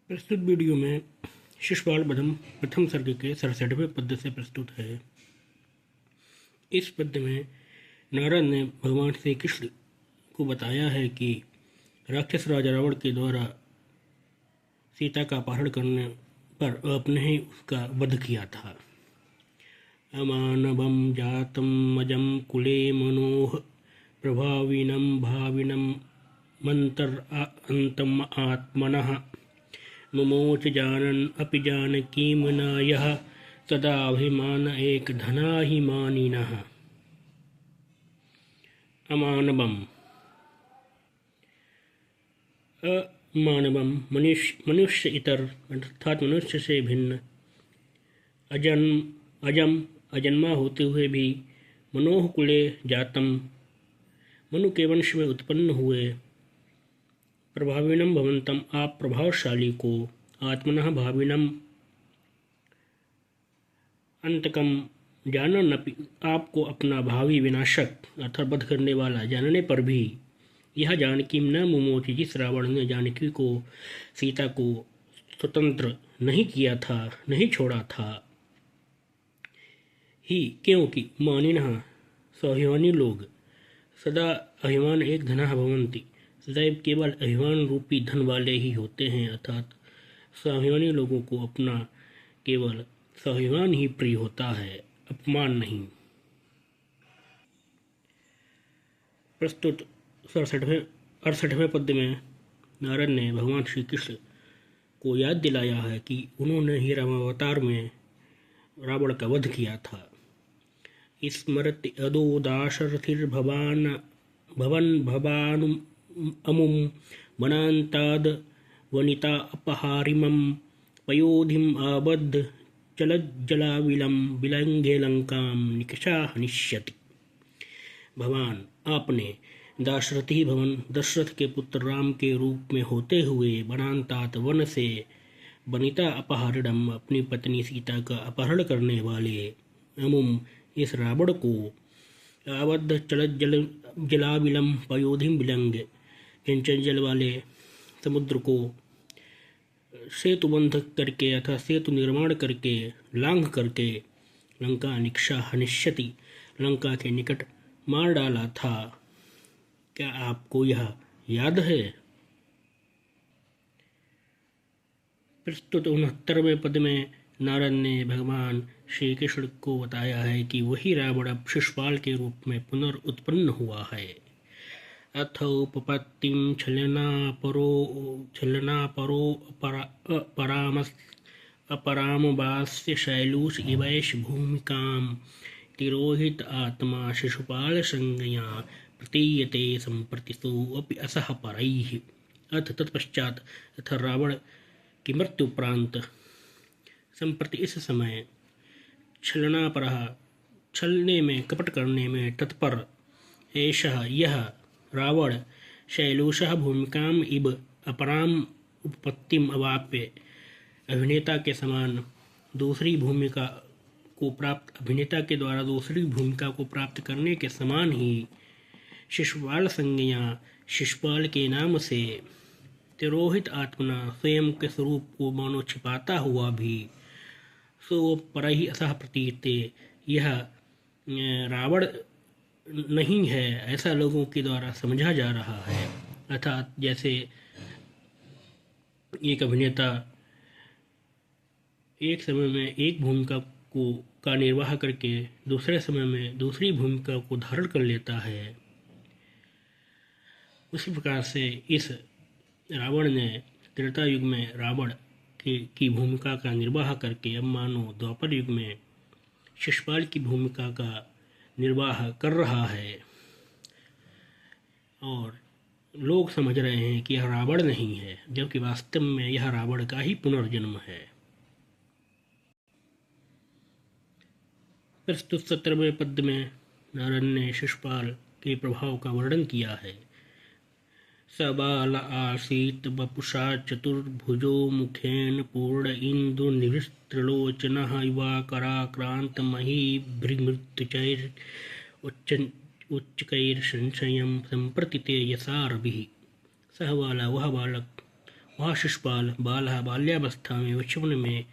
प्रस्तुत वीडियो में शिशुपाल वधम प्रथम सर्ग के 67वें पद्य से प्रस्तुत है। इस पद्य में नारद ने भगवान श्री कृष्ण को बताया है कि राक्षस राजा रावण के द्वारा सीता का अपहरण करने पर आपने ही उसका वध किया था। अमानवं जातम् अजं कुले मनोह प्रभाविनं भाविनं मंतर अंतम आत्मनः ममोच जानन अपि जानकीं न यः सदाभिमान एक धनाहिमानिनः। अमानवम अमानवम मनुष्य इतर अर्थात मनुष्य से भिन्न, अजन्मा होते हुए भी, मनोह कुले जातम मनु के वंश में उत्पन्न हुए, प्रभाविनम भवंतम आप प्रभावशाली को, आत्मनः भाविनम अंतकम जानन अपि आपको अपना भावी विनाशक अर्थात वध करने वाला जानने पर भी, यह जानकी न मुमोच जिस रावण ने जानकी को सीता को स्वतंत्र नहीं किया था, नहीं छोड़ा था, ही क्योंकि मानिनः स्वाभिमानी लोग, सदा अभिमान एक धनः भवन्ति सदैव केवल अभिमान रूपी धन वाले ही होते हैं, अर्थात स्वाभिमानी लोगों को अपना केवल स्वाभिमान ही प्रिय होता है, अपमान नहीं। प्रस्तुत 68वें पद्य में नारद ने भगवान श्री कृष्ण को याद दिलाया है कि उन्होंने ही रामावतार में रावण का वध किया था। स्मरति अदो दाशरथिर्भवान भवान अमुम वनांताद वनिता अपहारिमं पयोधिम आबद्ध चलज्जलाविलम विलंघे लंकाम निकषा हनिष्यति। भगवान आपने दाशरथी भवन दशरथ के पुत्र राम के रूप में होते हुए वनांतात वन से वनिता अपहारिणम अपनी पत्नी सीता का अपहरण करने वाले अमुम इस रावण को, आबद्ध चलज्जलाविलम पयोधिम विलंघ किंचन जल वाले समुद्र को सेतुबंध करके अथवा सेतु निर्माण करके लांघ करके लंका निक्षा हनिष्यति लंका के निकट मार डाला था। क्या आपको यह याद है? प्रस्तुत 69वें पद में नारद ने भगवान श्री कृष्ण को बताया है कि वही रावण अब शिशुपाल के रूप में पुनर्उत्पन्न हुआ है। अथोपपत्तिं छलनापरो अपरामवास्य शैलूष इवैष भूमिकां तिरोहित आत्मा शिशुपाल संज्ञया प्रतीयते संप्रति सोऽपि असह परैः। अथ तत्पश्चात तथा रावण की मृत्यु उपरांत संप्रति इस समय छलनापरः छलने में कपट करने में तत्पर एषः यह रावण शैलूषः भूमिकाम इव अपराम उपपत्तिम अवाप्य अभिनेता के समान दूसरी भूमिका को प्राप्त अभिनेता के द्वारा दूसरी भूमिका को प्राप्त करने के समान ही शिशुपाल संज्ञा शिशुपाल के नाम से तिरोहित आत्मना स्वयं के स्वरूप को मानो छिपाता हुआ भी सो परहि असह प्रतीयते यह रावण नहीं है ऐसा लोगों के द्वारा समझा जा रहा है। अर्थात जैसे एक अभिनेता एक समय में एक भूमिका का निर्वाह करके दूसरे समय में दूसरी भूमिका को धारण कर लेता है, उसी प्रकार से इस रावण ने त्रेता युग में रावण की भूमिका का निर्वाह करके अब मानो द्वापर युग में शिशुपाल की भूमिका का निर्वाह कर रहा है, और लोग समझ रहे हैं कि यह रावण नहीं है, जबकि वास्तव में यह रावण का ही पुनर्जन्म है। प्रस्तुत 17वें पद्य में नारद ने शिशुपाल के प्रभाव का वर्णन किया है। सबाल आसीत वपुषा चतुर्भुजो मुखेन पूर्ण इंदु निवृत्त्रिलोचनः युवाकराक्रांत महीभृमृत्युचैर उच्चकैर्संशयं संप्रति ते यसारभिः। सह वाला वह बालक वह शिशुपाल बालः बाल्यावस्था में बचपन में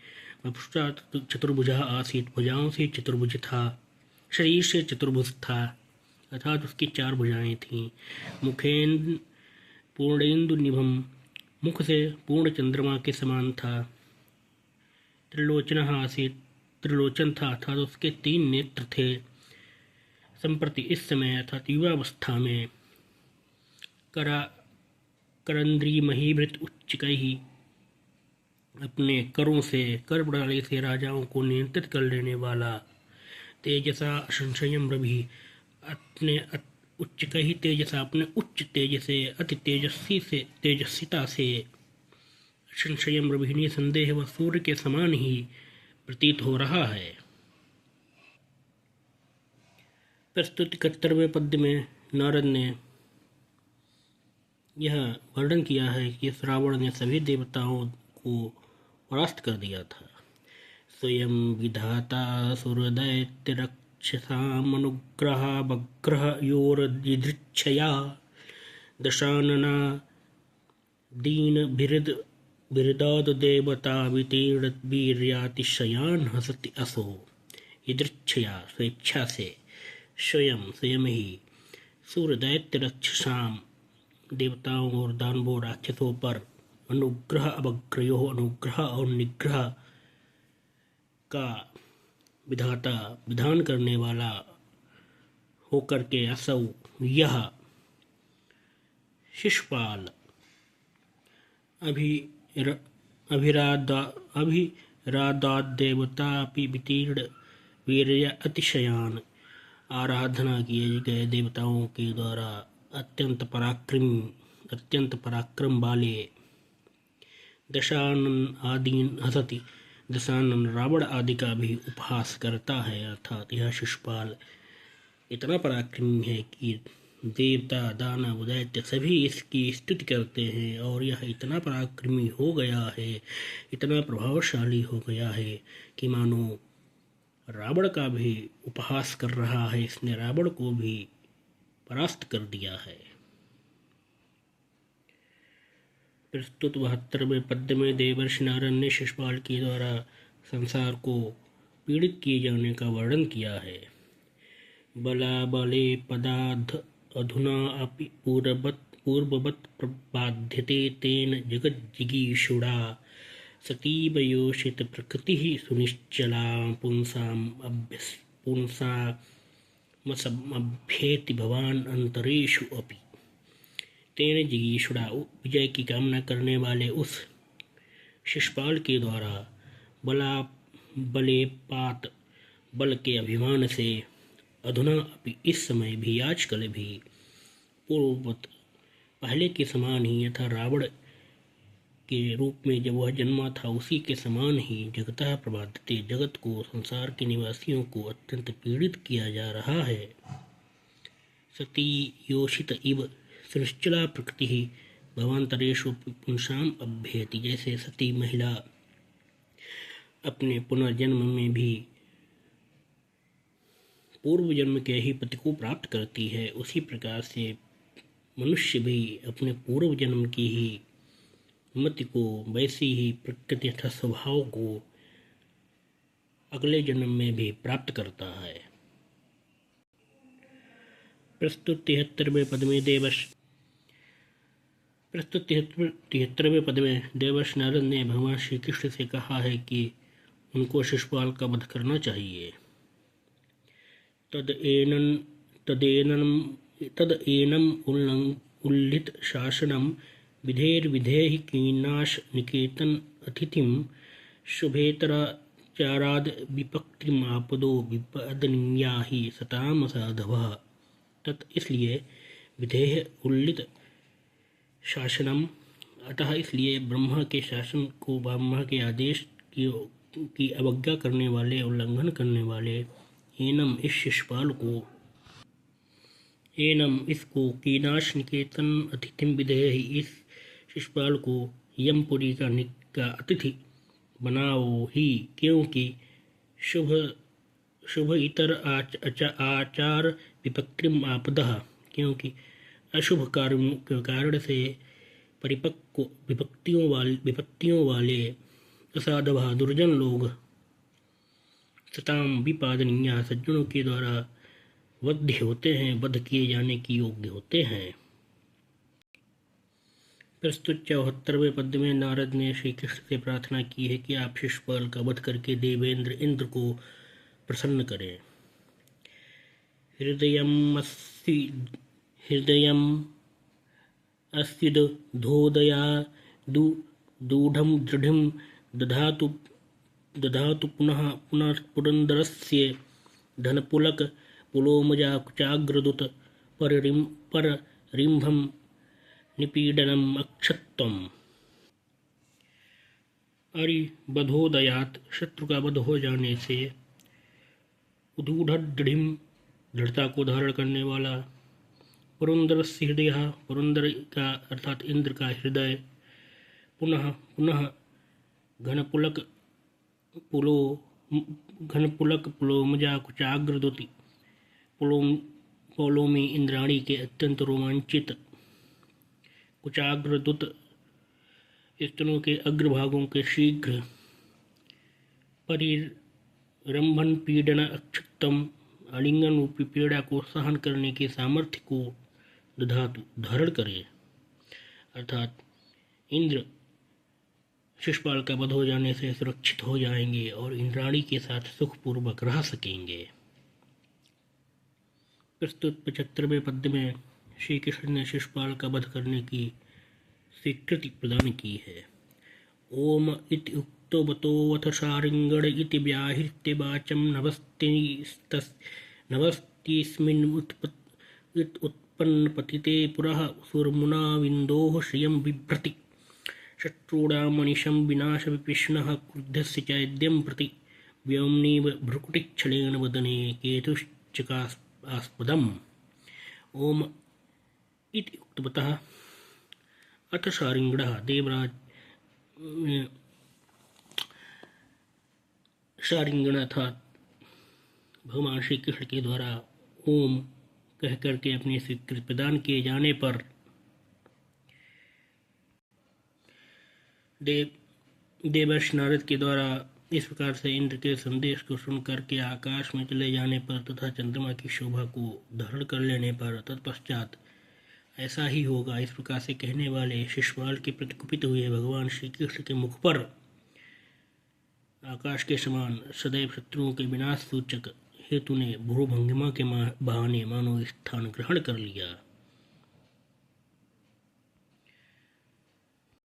पश्चात चतुर्भुजः आसीत्, भुजाओं से चतुर्भुज था, शरीर से चतुर्भुज था, अर्थात उसकी 4 भुजाएं थीं। मुखेन पूर्णेन्दु निभम, मुख से पूर्ण चंद्रमा के समान था। त्रिलोचनः आसीत्, त्रिलोचन था अर्थात उसके 3 नेत्र थे। संप्रति इस समय अर्थात युवावस्था में करा करंद्री महीभृत उच्चकैहि, अपने करों से कर प्रणाली से राजाओं को नियंत्रित कर लेने वाला। तेजसा संशयम रवि, अपने उच्चकैहि तेजसा, अपने उच्च तेज से अति तेजस्वी से तेजस्विता से, संशयम रवि निसंदेह वह सूर्य के समान ही प्रतीत हो रहा है। प्रस्तुत 71वें पद्य में नारद ने यह वर्णन किया है कि रावण ने सभी देवताओं को परास्त कर दिया था। स्वयं विधाता सुरदैत्य रक्षसामनुग्रह वग्रह योरदिदृच्छया, दशानना दीन बिरदाद देवता वितीर्ण वीर्यातिशयान हसति असो। यदृच्छया स्वेच्छा से, स्वयं ही, सूर्यदैत्य रक्षसाम देवताओं और दानवों राक्षसों पर, अनुग्रह अवग्रयो, अनुग्रह और निग्रह का विधाता विधान करने वाला होकर के असौ यह शिशुपाल अभिरादादेवतापि वितीर्ण वीर्य अतिशयान, आराधना किए गए देवताओं के द्वारा अत्यंत पराक्रम वाले। दशानन आदीन हसति, दशानन रावण आदि का भी उपहास करता है, अर्थात यह शिशुपाल इतना पराक्रमी है कि देवता दानव दैत्य सभी इसकी स्तुति करते हैं। और यह इतना पराक्रमी हो गया है, इतना प्रभावशाली हो गया है कि मानो रावण का भी उपहास कर रहा है। इसने रावण को भी परास्त कर दिया है। प्रस्तुत 72वें पद्य में देवर्षि नारद ने शिशुपाल के द्वारा संसार को पीड़ित किए जाने का वर्णन किया है। बला बले पदाध अधुना अपि पूर्ववत् प्रबाध्यते तेन जगज्जिगीषुणा, सतीव योषित प्रकृतिः सुनिश्चला पुंसामभ्येति भवान अंतरेषु अपि। तेन जिगीषुणा, विजय की कामना करने वाले उस शिशुपाल के द्वारा, बले पात, बल के अभिमान से, अधुना अपि इस समय भी, आजकल भी, पूर्ववत पहले के समान ही, यथा रावण के रूप में जब वह जन्मा था उसी के समान ही, जगतः प्रबाध्यते, जगत को, संसार के निवासियों को अत्यंत पीड़ित किया जा रहा है। सती योषित इव सुनिश्चला प्रकृति ही भवांतरेषु पुंसाम अभ्येति, जैसे सती महिला अपने पुनर्जन्म में भी पूर्व जन्म के ही पति को प्राप्त करती है, उसी प्रकार से मनुष्य भी अपने पूर्व जन्म की ही मति को, वैसी ही प्रकृति तथा स्वभाव को अगले जन्म में भी प्राप्त करता है। प्रस्तुत 73वें पद में देवर्षि नारद ने भगवान श्री कृष्ण से कहा है कि उनको शिशुपाल का वध करना चाहिए। तदेनम उल्लित शासनम विधेहि कीनाश निकेतन अतिथिम शुभेतराचाराद विपक्तिमापदो विपदनीया ही सताम साधवः। तत् इसलिए विधेय उल्लित शासनम, अतः इसलिए ब्रह्मा के शासन को, ब्रह्मा के आदेश की अवज्ञा करने वाले, उल्लंघन करने वाले, एनम इस शिशुपाल को, एनम इसको, कीनाश निकेतन अतिथिम विधेहि इस शिशुपाल को यमपुरी का अतिथि बनाओ ही, क्योंकि शुभ इतर आचार विपक्तिम आपदः, क्योंकि अशुभ कार्यों के कारण से परिपक्व विपत्तियों वाले असाधवा दुर्जन लोग सताम विपादनीय सज्जनों के द्वारा वध्य होते हैं, वध किए जाने की योग्य होते हैं। प्रस्तुत 74वें पद्य में नारद ने श्री कृष्ण से प्रार्थना की है कि आप शिशुपाल का वध करके देवेंद्र इंद्र को प्रसन्न करें। हृदयम् अस्ति धोदया दूढं दृढं दधातु पुनः पुरन्दरस्य धनपुलक पुलोमजाकुचाग्रदुत पररिम्भं निपीडनम् अक्षत्वम्। अरि बधोदयात शत्रु का वध हो जाने से, उदूढ़ दृढ़ता को धारण करने वाला, पुरंदर हृदय पुरंदर का अर्थात इंद्र का हृदय, पुनः पुनः घनपुलक पुलोमजा कुचाग्रदुति पोलोमी इंद्राणी के अत्यंत रोमांचित कुचाग्रदुत स्तनों के अग्रभागों के शीघ्र परिरंभन पीड़न अक्षतम आलिंगन रूपी पीड़ा को सहन करने के सामर्थ्य को दधातु धारण करे, अर्थात इंद्र शिशुपाल का वध हो जाने से सुरक्षित हो जाएंगे और इंद्राणी के साथ सुखपूर्वक रह सकेंगे। प्रस्तुत 75वें पद्य में श्री कृष्ण ने शिशुपाल का वध करने की स्वीकृति प्रदान की है। ओम इति उक्तो बतोऽथ शारिंगण इति व्याहृत्य वाचं नवस्तिस्मिन् उत्पन्नपतिते पुरः सुरमुना विन्दोः श्रियं बिभ्रति शत्रूणामनिशं विनाशविपिष्णः क्रुद्धस्य चैद्यं प्रति व्योम्नीव भ्रुकुटिच्छलेन वदने केतुश्चकास्पदम्। ओम इति उक्तवतः अथ शारिंगणः देवराज शारिंगण अर्थात भगवान श्री कृष्ण के द्वारा ओम कह करके अपनी स्वीकृति प्रदान किए जाने पर देवर्षि नारद के द्वारा इस प्रकार से इंद्र के संदेश को सुन करके आकाश में चले जाने पर तथा चंद्रमा की शोभा को धारण कर लेने पर तत्पश्चात ऐसा ही होगा, इस प्रकार से कहने वाले शिशुपाल के प्रति कुपित हुए भगवान श्री कृष्ण के मुख पर आकाश के समान सदैव शत्रुओं के विनाश सूचक हेतु ने भ्रूभंगिमा के बहाने मानो स्थान ग्रहण कर लिया।